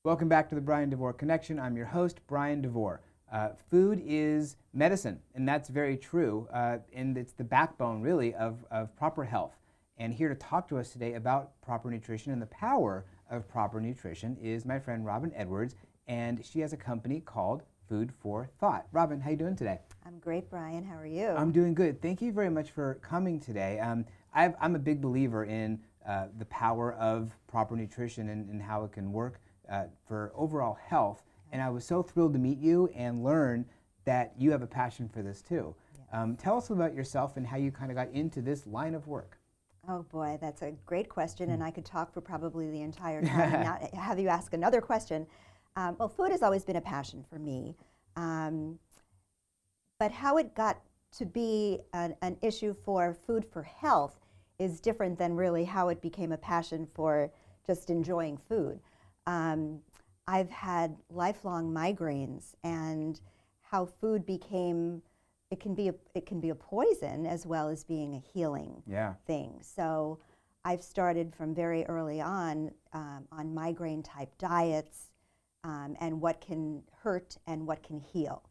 Welcome back to the Bryan Devore Connection. I'm your host, Bryan Devore. Food is medicine, and that's very true, and it's the backbone, really, of proper health. And here to talk to us today about proper nutrition and the power of proper nutrition is my friend Robin Edwards, and she has a company called Food for Thought. Robin, how you doing today? I'm great, Bryan. How are you? I'm doing good. Thank you very much for coming today. I'm a big believer in the power of proper nutrition and how it can work for overall health. And I was so thrilled to meet you and learn that you have a passion for this too. Yes. Tell us about yourself and how you kind of got into this line of work. Oh boy, that's a great question, and I could talk for probably the entire time and not have you ask another question. Well, food has always been a passion for me, but how it got to be an issue for food for health is different than really how it became a passion for just enjoying food. I've had lifelong migraines, and how food became, it can be a poison as well as being a healing thing. So I've started from very early on migraine type diets and what can hurt and what can heal.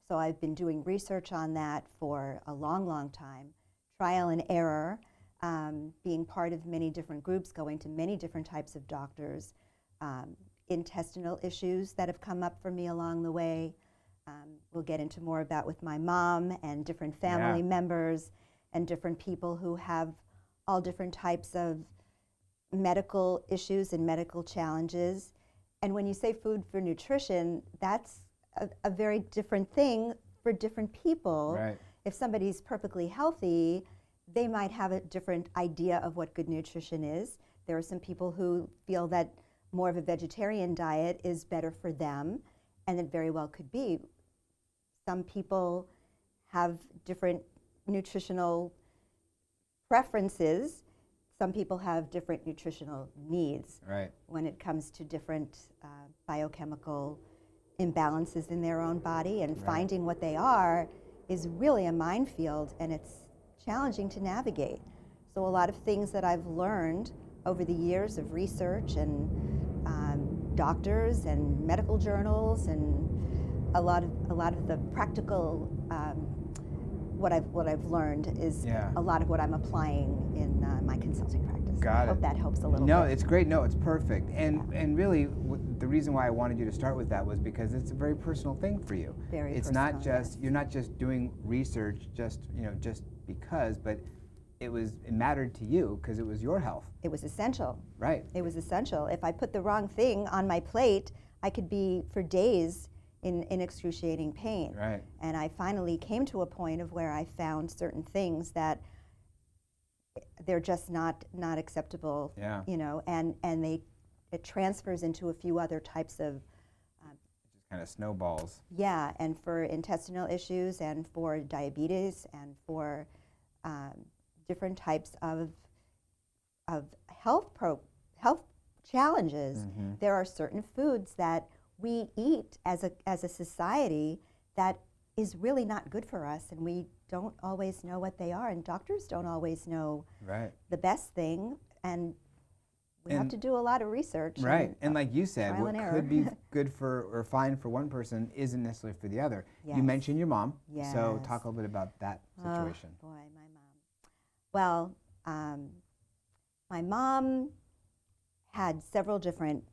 So I've been doing research on that for a long, long time, trial and error, being part of many different groups, going to many different types of doctors, intestinal issues that have come up for me along the way. We'll get into more about with my mom and different family members and different people who have all different types of medical issues and medical challenges. And when you say food for nutrition, that's a very different thing for different people. Right. If somebody's perfectly healthy, they might have a different idea of what good nutrition is. There are some people who feel that more of a vegetarian diet is better for them, and it very well could be. Some people have different nutritional preferences. Some people have different nutritional needs when it comes to different biochemical imbalances in their own body, and finding what they are is really a minefield, and it's challenging to navigate. So a lot of things that I've learned over the years of research and doctors and medical journals and a lot of the practical what I've learned is a lot of what I'm applying in my consulting practice. I hope that helps a little bit. No, it's great. No, it's perfect. And really, the reason why I wanted you to start with that was because it's a very personal thing for you. Very it's personal, not just you're not just doing research just because, but it mattered to you because it was your health. It was essential. Right. It was essential. If I put the wrong thing on my plate, I could be for days in excruciating pain. Right. And I finally came to a point of where I found certain things that they're just not acceptable. Yeah. And it transfers into a few other types of just kind of snowballs. Yeah, and for intestinal issues and for diabetes and for different types of health challenges. Mm-hmm. There are certain foods that we eat as a society that is really not good for us, and we don't always know what they are, and doctors don't always know the best thing, and we have to do a lot of research. Right, and like you said, what could be good for or fine for one person isn't necessarily for the other. Yes. You mentioned your mom, yes. So talk a little bit about that situation. Oh, boy, my mom. Well, my mom had several different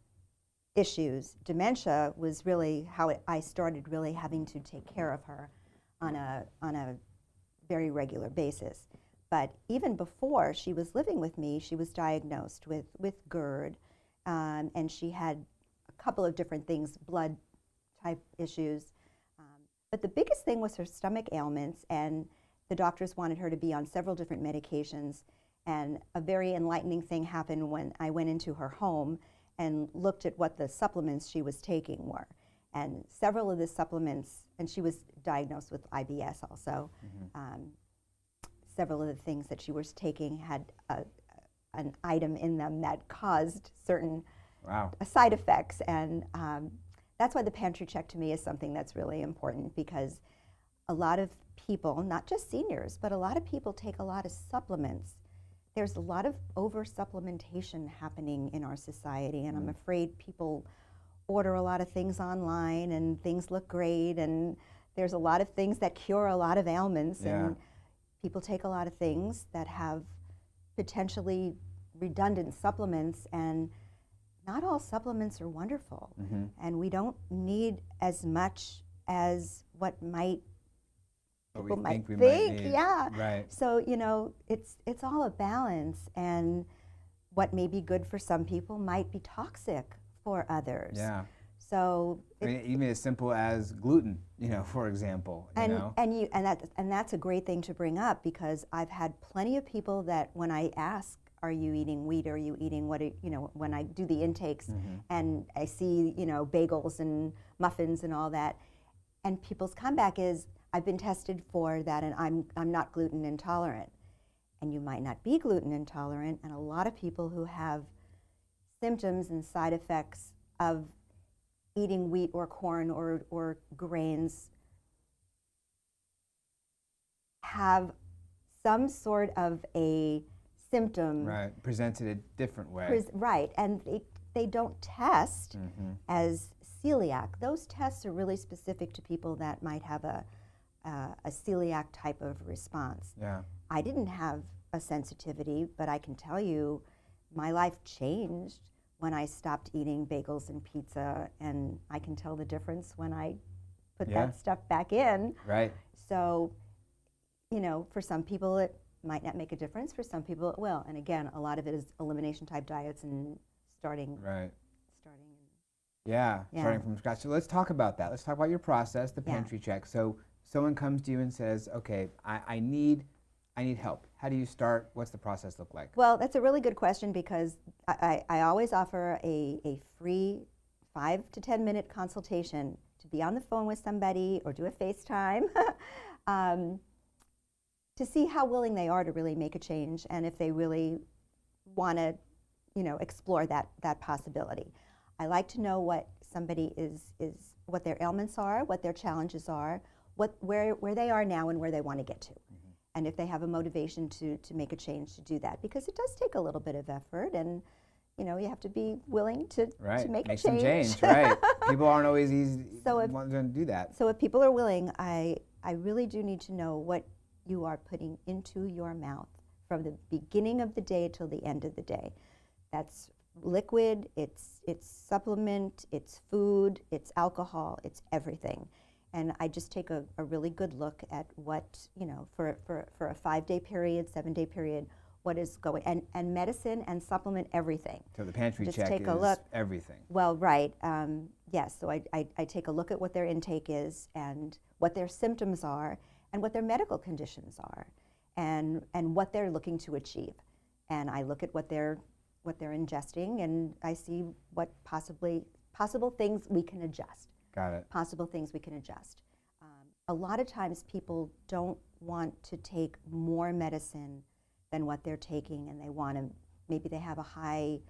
issues. Dementia was really how I started really having to take care of her on a very regular basis. But even before she was living with me, she was diagnosed with GERD, and she had a couple of different things, blood type issues. But the biggest thing was her stomach ailments, and the doctors wanted her to be on several different medications. And a very enlightening thing happened when I went into her home and looked at what the supplements she was taking were. And several of the supplements, and she was diagnosed with IBS also, several of the things that she was taking had an item in them that caused certain side effects. And that's why the pantry check to me is something that's really important, because a lot of people, not just seniors, but a lot of people take a lot of supplements. There's a lot of over-supplementation happening in our society, and I'm afraid people order a lot of things online and things look great, and there's a lot of things that cure a lot of ailments, and people take a lot of things that have potentially redundant supplements, and not all supplements are wonderful. And we don't need as much as what people might think. Yeah. Right. So, you know, it's all a balance, and what may be good for some people might be toxic for others. Yeah. So I mean, even as simple as gluten, you know, for example. And that's a great thing to bring up, because I've had plenty of people that when I ask, are you eating wheat? Are you eating when I do the intakes and I see, bagels and muffins and all that, and people's comeback is, I've been tested for that and I'm not gluten intolerant. And you might not be gluten intolerant, and a lot of people who have symptoms and side effects of eating wheat or corn or grains have some sort of a symptom. Right, presented a different way. Right, and they don't test as celiac. Those tests are really specific to people that might have a celiac type of response. Yeah. I didn't have a sensitivity, but I can tell you my life changed when I stopped eating bagels and pizza, and I can tell the difference when I put that stuff back in. Right. So, for some people it might not make a difference, for some people it will. And again, a lot of it is elimination type diets and starting. Yeah, starting from scratch. So let's talk about that. Let's talk about your process, the pantry check. So someone comes to you and says, okay, I need help. How do you start? What's the process look like? Well, that's a really good question, because I always offer a free 5 to 10 minute consultation to be on the phone with somebody or do a FaceTime to see how willing they are to really make a change, and if they really want to, explore that possibility. I like to know what somebody what their ailments are, what their challenges are, where they are now and where they want to get to. And if they have a motivation to make a change to do that, because it does take a little bit of effort, and you have to be willing to make a change. Some change, right? People aren't always easy wanting to do that. So if people are willing, I really do need to know what you are putting into your mouth from the beginning of the day till the end of the day. That's liquid, it's supplement, it's food, it's alcohol, it's everything. And I just take a really good look at what, for a 5-day period, 7-day period, what is going, and medicine and supplement everything. So the pantry just check take is a look. Everything. Well, right, yes. So I take a look at what their intake is and what their symptoms are and what their medical conditions are and what they're looking to achieve. And I look at what they're ingesting, and I see what possible things we can adjust. Got it. Possible things we can adjust. A lot of times people don't want to take more medicine than what they're taking, and maybe they have a high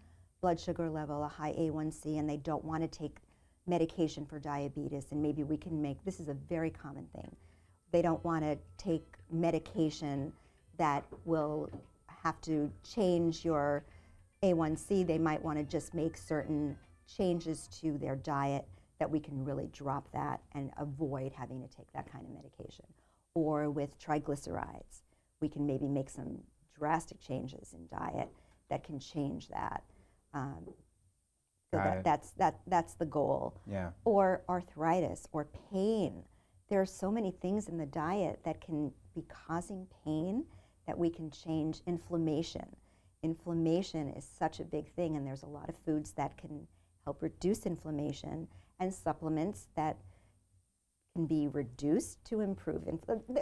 blood sugar level, a high A1C, and they don't want to take medication for diabetes, and maybe we can this is a very common thing. They don't want to take medication that will have to change your A1C. They might want to just make certain changes to their diet that we can really drop that and avoid having to take that kind of medication. Or with triglycerides, we can maybe make some drastic changes in diet that can change that. That's the goal. Yeah. Or arthritis or pain. There are so many things in the diet that can be causing pain that we can change. Inflammation. Inflammation is such a big thing, and there's a lot of foods that can help reduce inflammation, and supplements that can be reduced to improve.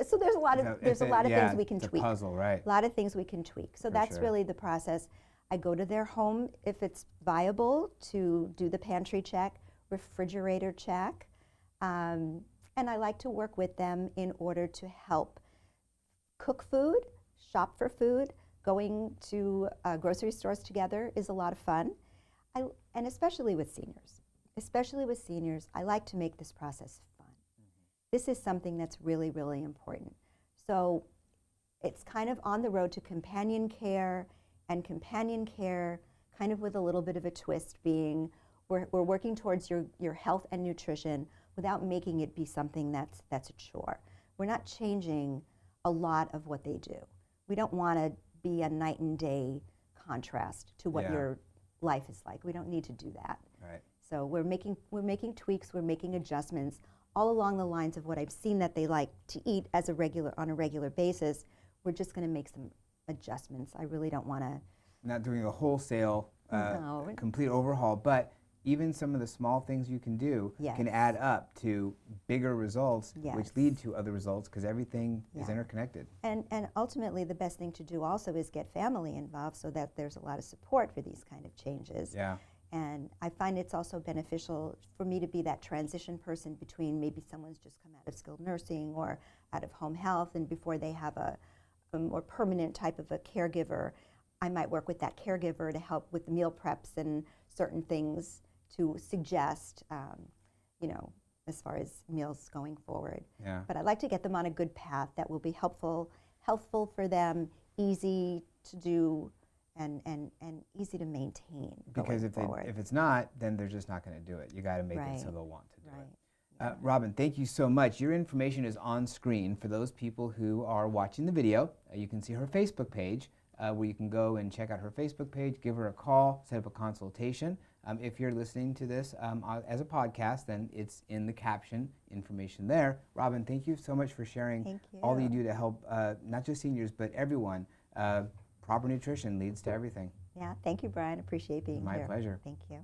So there's a lot of things we can tweak. It's a puzzle, right? A lot of things we can tweak. So that's really the process. I go to their home if it's viable to do the pantry check, refrigerator check, and I like to work with them in order to help cook food, shop for food. Going to grocery stores together is a lot of fun, and especially with seniors. I like to make this process fun. This is something that's really, really important. So it's kind of on the road to companion care, and companion care kind of with a little bit of a twist being we're working towards your health and nutrition without making it be something that's a chore. We're not changing a lot of what they do. We don't want to be a night and day contrast to what your life is like. We don't need to do that. Right. So we're making tweaks, we're making adjustments all along the lines of what I've seen that they like to eat on a regular basis. We're just going to make some adjustments. I really don't want to. Not doing a wholesale, No. complete overhaul, but even some of the small things you can do can add up to bigger results, which lead to other results because everything is interconnected. And ultimately, the best thing to do also is get family involved so that there's a lot of support for these kind of changes. Yeah. And I find it's also beneficial for me to be that transition person between maybe someone's just come out of skilled nursing or out of home health, and before they have a more permanent type of a caregiver, I might work with that caregiver to help with the meal preps and certain things to suggest, as far as meals going forward. Yeah. But I'd like to get them on a good path that will be healthful for them, easy to do, and easy to maintain. Because if it's not, then they're just not going to do it. You got to make it so they'll want to do it. Robin, thank you so much. Your information is on screen for those people who are watching the video. You can see her Facebook page, where you can go and check out her Facebook page, give her a call, set up a consultation. If you're listening to this as a podcast, then it's in the caption information there. Robin, thank you so much for sharing all that you do to help not just seniors, but everyone. Proper nutrition leads to everything. Yeah, thank you, Brian. Appreciate being here. My pleasure. Thank you.